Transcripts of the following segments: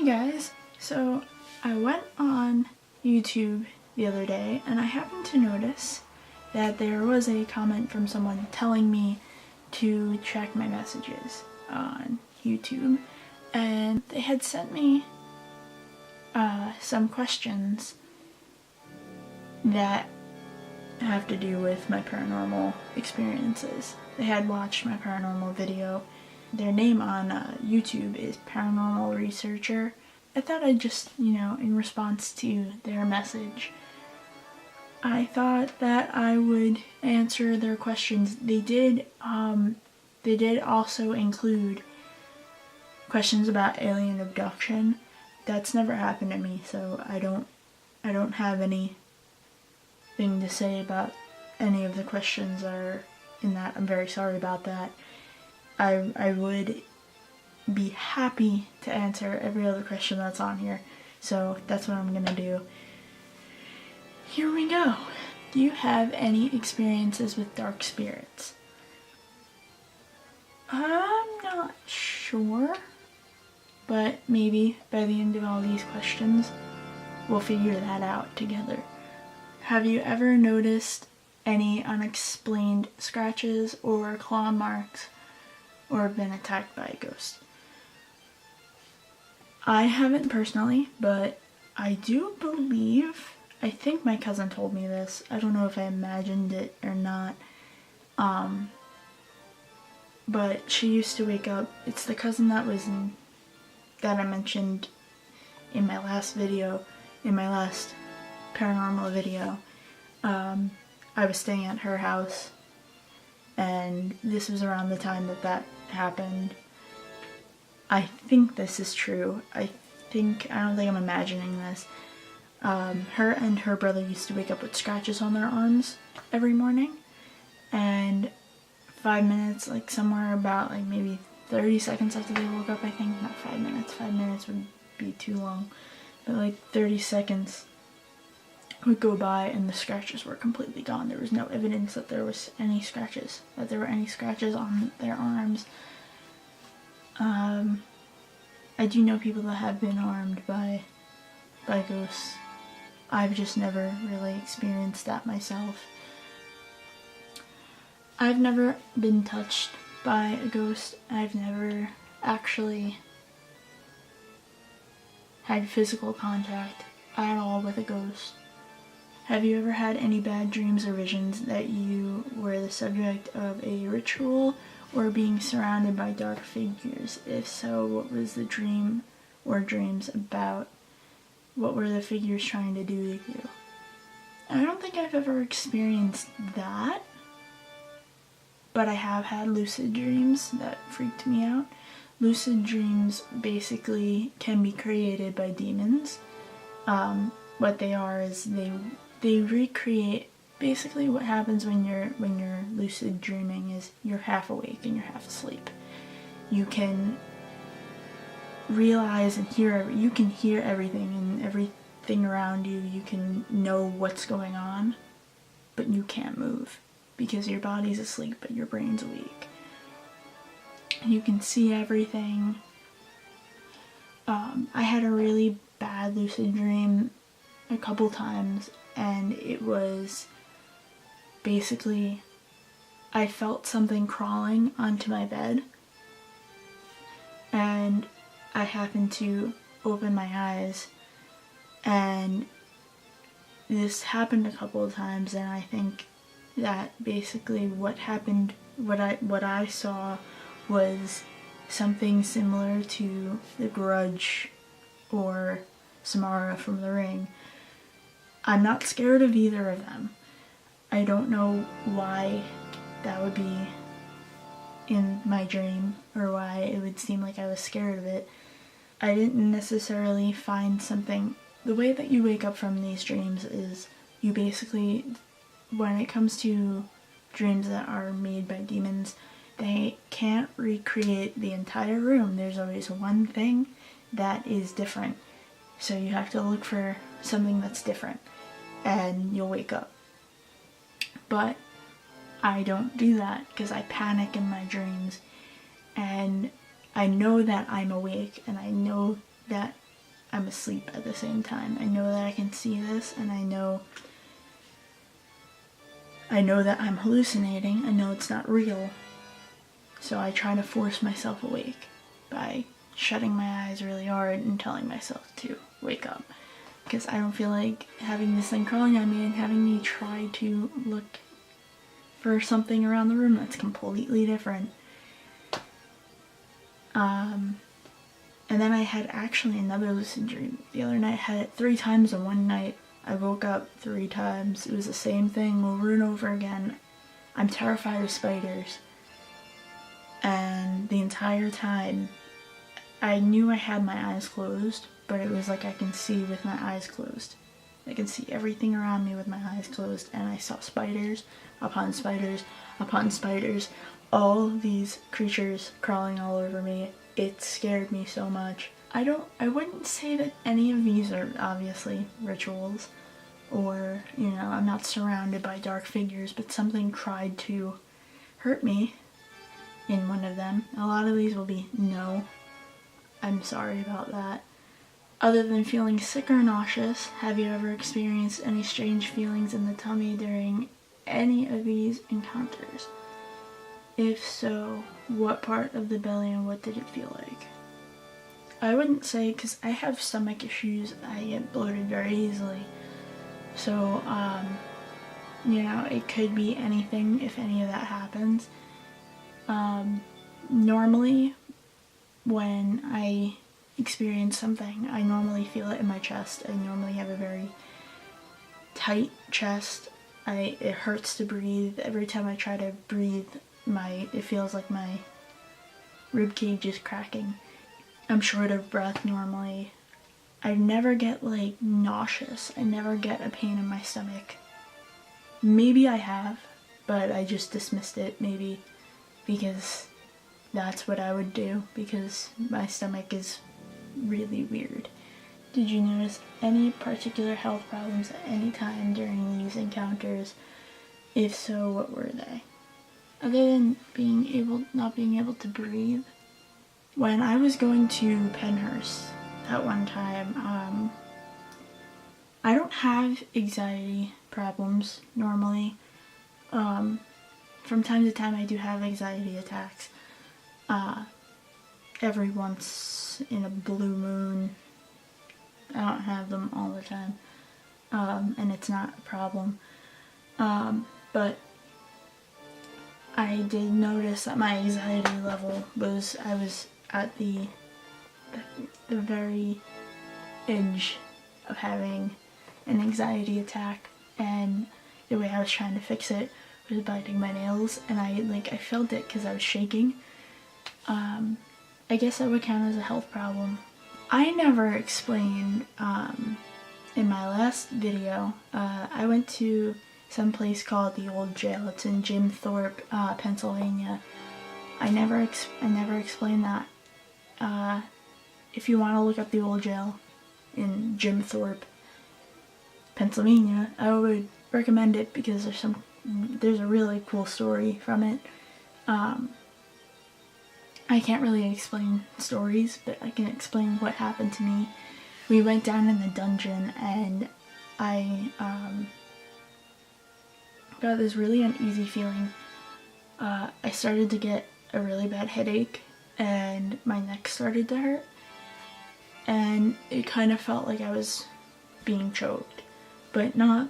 guys, so I went on YouTube the other day and I happened to notice that there was a comment from someone telling me to check my messages on YouTube, and they had sent me some questions that have to do with my paranormal experiences. They had watched my paranormal video. Their name on YouTube is Paranormal Researcher. I thought I'd just, in response to their message, I thought that I would answer their questions. They did also include questions about alien abduction. That's never happened to me, so I don't have anything to say about any of the questions that are in that. I'm very sorry about that. I would be happy to answer every other question that's on here, so that's what I'm gonna do. Here we go. Do you have any experiences with dark spirits? I'm not sure, but maybe by the end of all these questions, we'll figure that out together. Have you ever noticed any unexplained scratches or claw marks or been attacked by a ghost? I haven't personally, but I do believe, I think my cousin told me this. I don't know if I imagined it or not. But she used to wake up. It's the cousin that I mentioned in my last video, in my last paranormal video. I was staying at her house, and this was around the time that happened. I think this is true. I don't think I'm imagining this. Her and her brother used to wake up with scratches on their arms every morning, and 5 minutes, like somewhere about like maybe 30 seconds after they woke up, I think, not 5 minutes, 5 minutes would be too long, but like 30 seconds would go by and the scratches were completely gone. There was no evidence that there was any scratches, on their arms. I do know people that have been harmed by ghosts. I've just never really experienced that myself. I've never been touched by a ghost. I've never actually had physical contact at all with a ghost. Have you ever had any bad dreams or visions that you were the subject of a ritual or being surrounded by dark figures? If so, what was the dream or dreams about? What were the figures trying to do to you? I don't think I've ever experienced that, but I have had lucid dreams that freaked me out. Lucid dreams basically can be created by demons. What they are is they recreate basically what happens when you're lucid dreaming. Is you're half awake and you're half asleep. You can realize and hear everything and everything around you. You can know what's going on, but you can't move because your body's asleep but your brain's awake. You can see everything. I had a really bad lucid dream a couple times, and it was basically I felt something crawling onto my bed, and I happened to open my eyes, and this happened a couple of times, and I think that basically what happened, what I saw was something similar to the Grudge or Samara from The Ring. I'm not scared of either of them. I don't know why that would be in my dream or why it would seem like I was scared of it. I didn't necessarily find something. The way that you wake up from these dreams is you basically, when it comes to dreams that are made by demons, they can't recreate the entire room. There's always one thing that is different. So you have to look for something that's different and you'll wake up. But I don't do that because I panic in my dreams, and I know that I'm awake and I know that I'm asleep at the same time. I know that I can see this, and I know that I'm hallucinating. I know it's not real. So I try to force myself awake by shutting my eyes really hard and telling myself to wake up. Because I don't feel like having this thing crawling on me and having me try to look for something around the room that's completely different. And then I had actually another lucid dream the other night. I had it 3 times in one night. I woke up 3 times. It was the same thing over and over again. I'm terrified of spiders. And the entire time, I knew I had my eyes closed, but it was like I can see with my eyes closed. I can see everything around me with my eyes closed, and I saw spiders upon spiders upon spiders. All these creatures crawling all over me. It scared me so much. I wouldn't say that any of these are obviously rituals, or, you know, I'm not surrounded by dark figures, but something tried to hurt me in one of them. A lot of these will be no. I'm sorry about that. Other than feeling sick or nauseous, have you ever experienced any strange feelings in the tummy during any of these encounters? If so, what part of the belly and what did it feel like? I wouldn't say, because I have stomach issues, I get bloated very easily. So, you know, it could be anything if any of that happens. Normally, when I experience something, I normally feel it in my chest. I normally have a very tight chest. It hurts to breathe. Every time I try to breathe, it feels like my rib cage is cracking. I'm short of breath normally. I never get like nauseous. I never get a pain in my stomach. Maybe I have, but I just dismissed it, maybe because that's what I would do, because my stomach is really weird. Did you notice any particular health problems at any time during these encounters? If so, what were they? Other than not being able to breathe, when I was going to Penhurst that one time, I don't have anxiety problems normally. From time to time I do have anxiety attacks. Every once in a blue moon. I don't have them all the time. And it's not a problem. But I did notice that my anxiety level I was at the very edge of having an anxiety attack, and the way I was trying to fix it was biting my nails, and I felt it because I was shaking. I guess that would count as a health problem. I never explained, in my last video, I went to some place called the Old Jail. It's in Jim Thorpe, Pennsylvania. I never explained that. If you want to look up the Old Jail in Jim Thorpe, Pennsylvania, I would recommend it because there's a really cool story from it. I can't really explain stories, but I can explain what happened to me. We went down in the dungeon, and I got this really uneasy feeling. I started to get a really bad headache, and my neck started to hurt, and it kind of felt like I was being choked, but not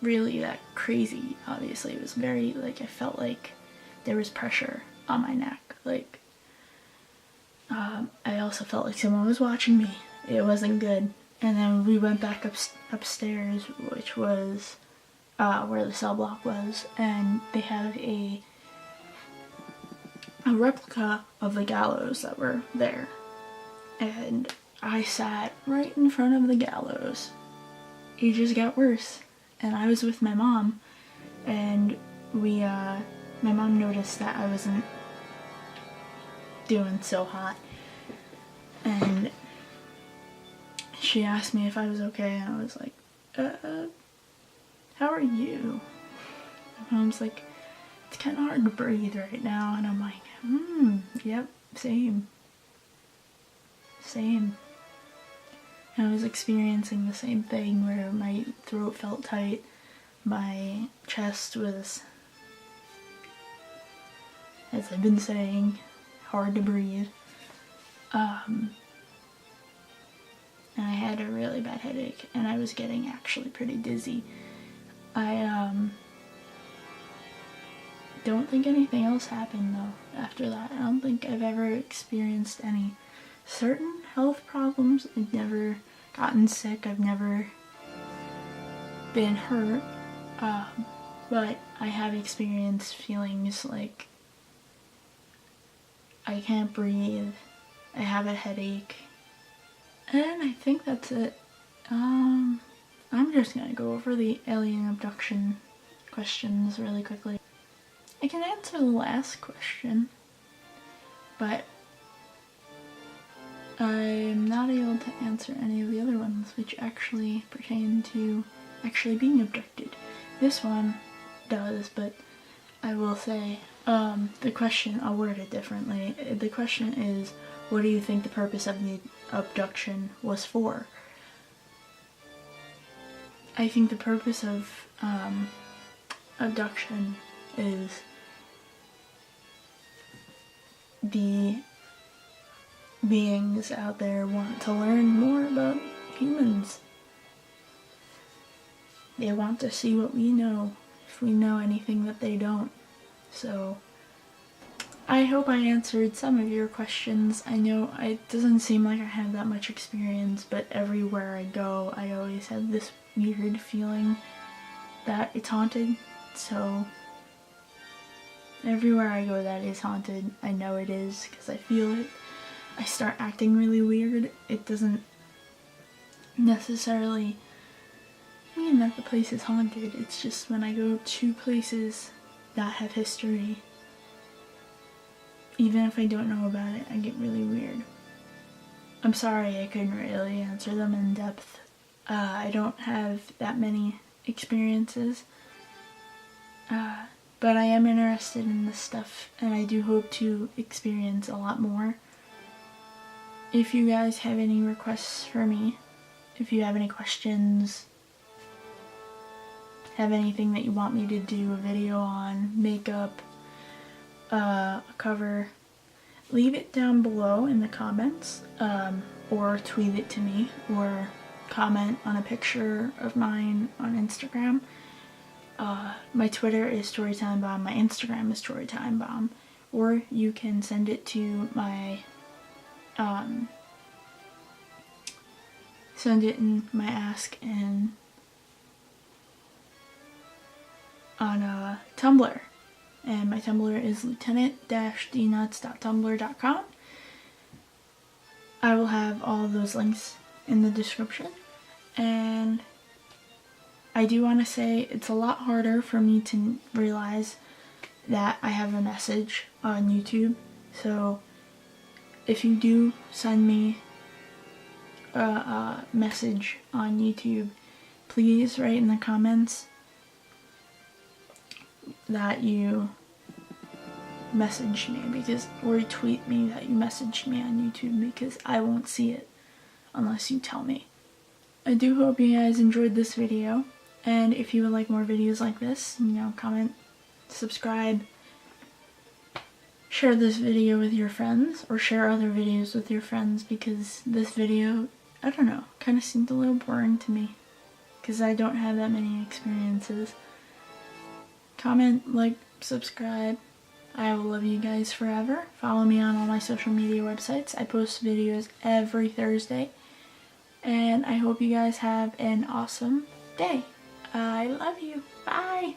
really that crazy, obviously. It was very, I felt like there was pressure on my neck. I also felt like someone was watching me. It wasn't good. And then we went back upstairs, which was where the cell block was, and they had a replica of the gallows that were there. And I sat right in front of the gallows. It just got worse. And I was with my mom, and my mom noticed that I wasn't doing so hot, and she asked me if I was okay, and I was like, how are you? My mom's like, it's kind of hard to breathe right now, and I'm like, yep, same. same. I was experiencing the same thing where my throat felt tight, my chest was, as I've been saying, hard to breathe. And I had a really bad headache, and I was getting actually pretty dizzy. I don't think anything else happened though after that. I don't think I've ever experienced any certain health problems. I've never gotten sick, I've never been hurt, but I have experienced feelings like I can't breathe, I have a headache, and I think that's it. I'm just gonna go over the alien abduction questions really quickly. I can answer the last question, but I'm not able to answer any of the other ones which actually pertain to actually being abducted. This one does, but I will say, the question, I'll word it differently. The question is, what do you think the purpose of the abduction was for? I think the purpose of abduction is the beings out there want to learn more about humans. They want to see what we know, if we know anything that they don't. So I hope I answered some of your questions. I know it doesn't seem like I have that much experience, but everywhere I go, I always have this weird feeling that it's haunted. So everywhere I go that is haunted, I know it is because I feel it. I start acting really weird. It doesn't necessarily mean that the place is haunted. It's just when I go to places that have history, even if I don't know about it, I get really weird. I'm sorry I couldn't really answer them in depth. I don't have that many experiences, but I am interested in this stuff, and I do hope to experience a lot more. If you guys have any requests for me, if you have any questions, have anything that you want me to do a video on, makeup, a cover, leave it down below in the comments, or tweet it to me, or comment on a picture of mine on Instagram. My Twitter is StorytimeBomb, my Instagram is StorytimeBomb, or you can send it to my send it in my ask and on Tumblr, and my Tumblr is lieutenant-dnuts.tumblr.com. I will have all of those links in the description, and I do want to say it's a lot harder for me to realize that I have a message on YouTube, so if you do send me a message on YouTube, please write in the comments that you messaged me, because, or tweet me that you messaged me on YouTube, because I won't see it unless you tell me. I do hope you guys enjoyed this video, and if you would like more videos like this, comment, subscribe, share this video with your friends, or share other videos with your friends, because this video, I don't know, kind of seemed a little boring to me, because I don't have that many experiences. Comment, like, subscribe. I will love you guys forever. Follow me on all my social media websites. I post videos every Thursday. And I hope you guys have an awesome day. I love you. Bye.